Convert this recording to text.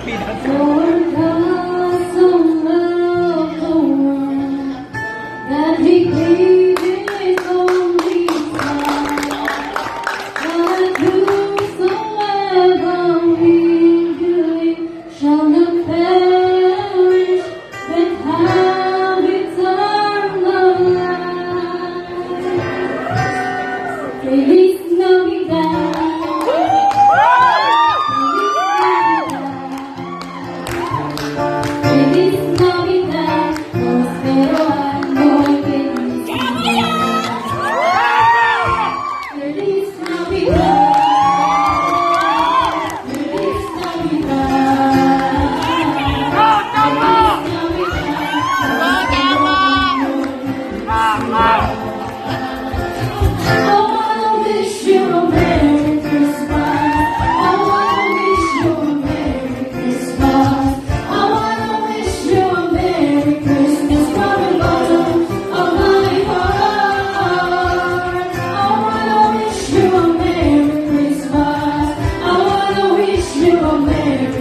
For God so loved the world that He gave His only Son, that whosoever believeth shall not perish but have eternal life. Feliz Navidad. Feliz Navidad, prospero año y felicidad. Feliz Navidad, Feliz Navidad, I wanna wish you a Merry Christmas. I wanna wish you a Merry Christmas. I wanna wish you a Merry Christmas from the bottom of my heart. I wanna wish you a Merry Christmas. I wanna wish you a Merry